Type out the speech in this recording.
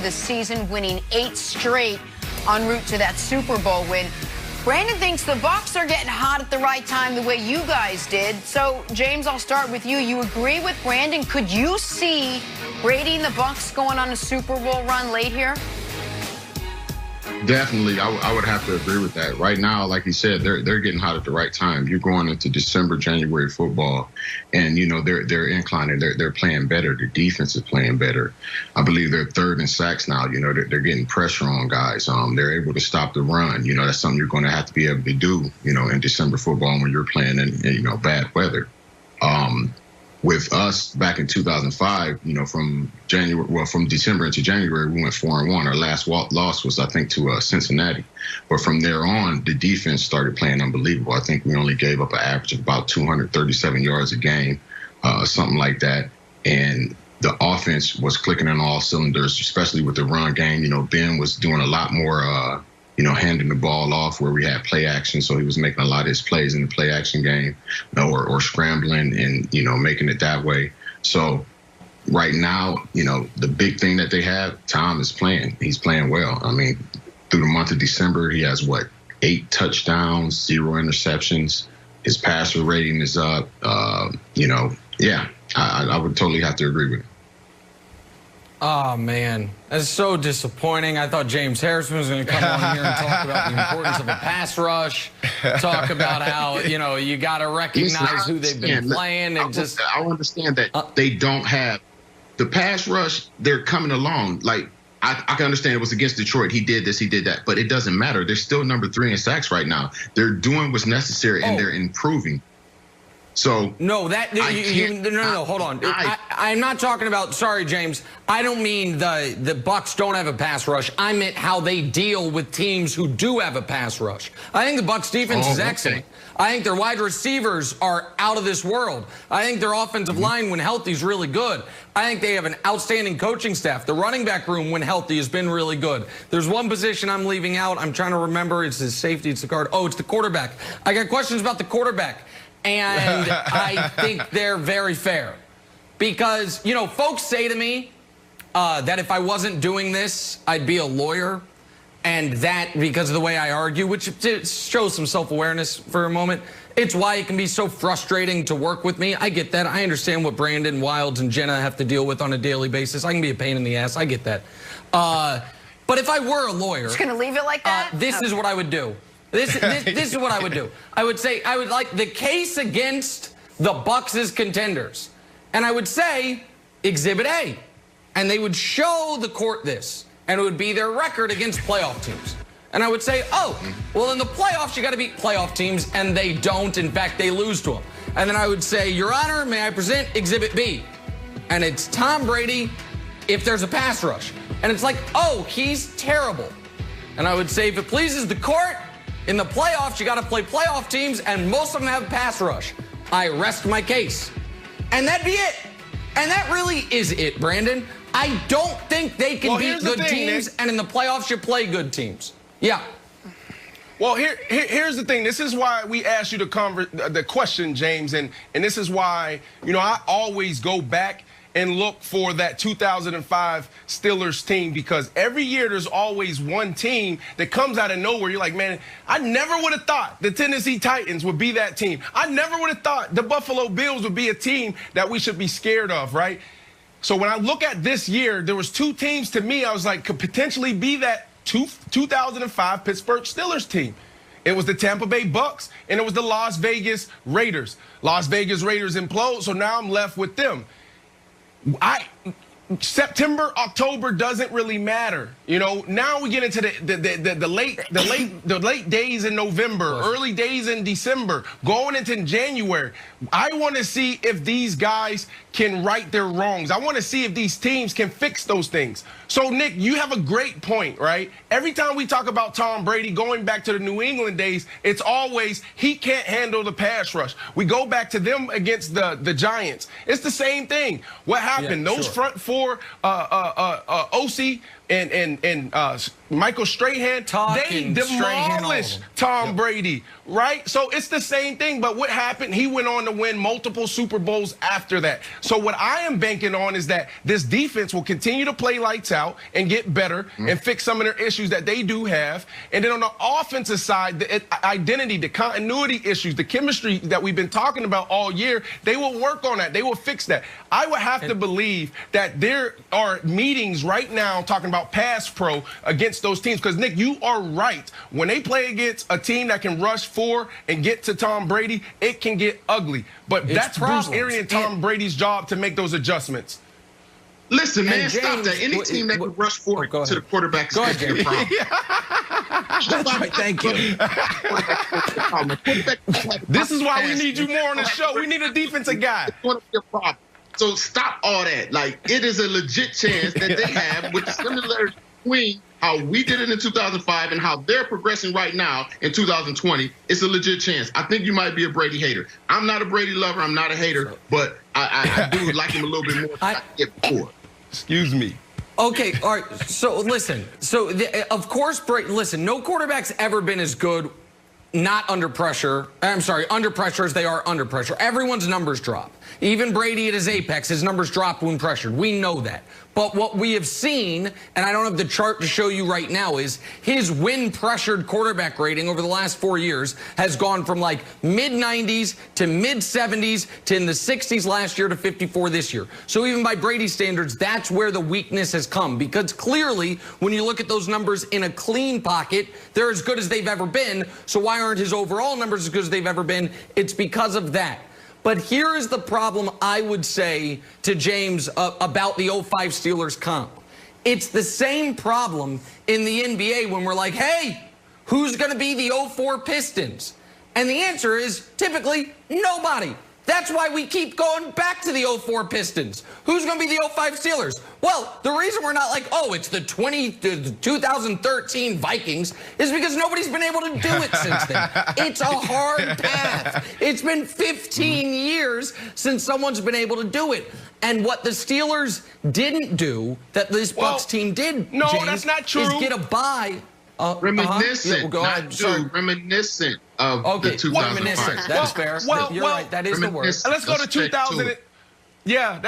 the season, winning 8 straight en route to that Super Bowl win. Brandon thinks the Bucs are getting hot at the right time the way you guys did. So, James, I'll start with you. You agree with Brandon? Could you see Brady and the Bucs going on a Super Bowl run late here? Definitely, I would have to agree with that. Right now, like you said, they're getting hot at the right time. You're going into December, January football, and they're inclining. They're playing better. The defense is playing better. I believe they're third in sacks now. They're getting pressure on guys. They're able to stop the run. That's something you're going to have to be able to do. In December football when you're playing in bad weather. With us back in 2005, from December into January, we went 4-1. Our last loss was, I think, to Cincinnati. But from there on, the defense started playing unbelievable. I think we only gave up an average of about 237 yards a game, something like that. And the offense was clicking on all cylinders, especially with the run game. Ben was doing a lot more, handing the ball off where we had play action. So he was making a lot of his plays in the play action game, or scrambling and, making it that way. So right now, the big thing that they have, Tom is playing. He's playing well. I mean, through the month of December, he has 8 touchdowns, 0 interceptions. His passer rating is up. I would totally have to agree with him. Oh, man, that's so disappointing. I thought James Harrison was going to come on here and talk about the importance of a pass rush, talk about how, you got to recognize who they've been playing. And I understand that they don't have the pass rush. They're coming along. Like, I can understand it was against Detroit. He did this, he did that. But it doesn't matter. They're still number 3 in sacks right now. They're doing what's necessary, and they're improving. So no, hold on. I'm not talking about. Sorry, James. I don't mean the Bucs don't have a pass rush. I meant how they deal with teams who do have a pass rush. I think the Bucs defense is excellent. I think their wide receivers are out of this world. I think their offensive line, when healthy, is really good. I think they have an outstanding coaching staff. The running back room, when healthy, has been really good. There's one position I'm leaving out. I'm trying to remember. It's the safety. It's the guard. Oh, it's the quarterback. I got questions about the quarterback. And I think they're very fair because, folks say to me that if I wasn't doing this, I'd be a lawyer. And that, because of the way I argue, which shows some self-awareness for a moment, it's why it can be so frustrating to work with me. I get that. I understand what Brandon, Wilds, and Jenna have to deal with on a daily basis. I can be a pain in the ass. I get that. But if I were a lawyer... Just going to leave it like that? This is what I would do. This is what I would do. I would say I would like the case against the Bucs as contenders. And I would say Exhibit A. And they would show the court this. And it would be their record against playoff teams. And I would say, oh, well, in the playoffs, you got to beat playoff teams. And they don't. In fact, they lose to them. And then I would say, Your Honor, may I present Exhibit B? And it's Tom Brady if there's a pass rush. And it's like, oh, he's terrible. And I would say, if it pleases the court, in the playoffs, you got to play playoff teams, and most of them have pass rush. I rest my case. And that'd be it. And that really is it, Brandon. I don't think they can beat good teams, Nick. And in the playoffs, you play good teams. Yeah. Well, here's the thing. This is why we asked you the question, James, and this is why, I always go back and look for that 2005 Steelers team, because every year there's always one team that comes out of nowhere. You're like, man, I never would have thought the Tennessee Titans would be that team. I never would have thought the Buffalo Bills would be a team that we should be scared of, right? So when I look at this year, there was 2 teams to me I was like could potentially be that 2005 Pittsburgh Steelers team. It was the Tampa Bay Bucs, and it was the Las Vegas Raiders. Las Vegas Raiders implode, so now I'm left with them. September, October doesn't really matter. Now we get into the late days in November, early days in December, going into January. I want to see if these guys can right their wrongs. I want to see if these teams can fix those things. So, Nick, you have a great point, right? Every time we talk about Tom Brady, going back to the New England days, it's always he can't handle the pass rush. We go back to them against the Giants. It's the same thing. What happened? Those front four OC Michael Strahan, they demolished Tom Brady, right? So it's the same thing. But what happened? He went on to win multiple Super Bowls after that. So what I am banking on is that this defense will continue to play lights out and get better and fix some of their issues that they do have. And then on the offensive side, the identity, the continuity issues, the chemistry that we've been talking about all year, they will work on that. They will fix that. I would have to believe that there are meetings right now talking about pass pro against those teams. Because, Nick, you are right. When they play against a team that can rush for and get to Tom Brady, it can get ugly. But that's Bruce Arians and Tom Brady's job to make those adjustments. Listen, man, stop that. Any team that can rush for it to the quarterback is going to be a problem. Thank you. This is why we need you more on the show. We need a defensive guy. It's going to be a problem. So stop all that. Like, it is a legit chance that they have with the similarity between how we did it in 2005 and how they're progressing right now in 2020. It's a legit chance. I think you might be a Brady hater. I'm not a Brady lover. I'm not a hater, but I do like him a little bit more than I did before. Excuse me. Okay, all right. So listen. So of course, listen. No quarterback's ever been as good, not under pressure. I'm sorry, under pressure as they are under pressure. Everyone's numbers drop. Even Brady at his apex, his numbers dropped when pressured. We know that. But what we have seen, and I don't have the chart to show you right now, is his when-pressured quarterback rating over the last 4 years has gone from like mid-90s to mid-70s to in the 60s last year to 54 this year. So even by Brady's standards, that's where the weakness has come. Because clearly, when you look at those numbers in a clean pocket, they're as good as they've ever been. So why aren't his overall numbers as good as they've ever been? It's because of that. But here is the problem, I would say, to James about the 05 Steelers comp. It's the same problem in the NBA when we're like, hey, who's going to be the 04 Pistons? And the answer is typically nobody. That's why we keep going back to the 04 Pistons. Who's going to be the 05 Steelers? Well, the reason we're not like, oh, it's the 2013 Vikings is because nobody's been able to do it since then. It's a hard path. It's been 15 years since someone's been able to do it. And what the Steelers didn't do that this Bucs team did, no, James, that's not true. is get a bye. Reminiscent, reminiscent of the 2005. That's fair. You're right. That is the word. Let's go to 2000. Yeah.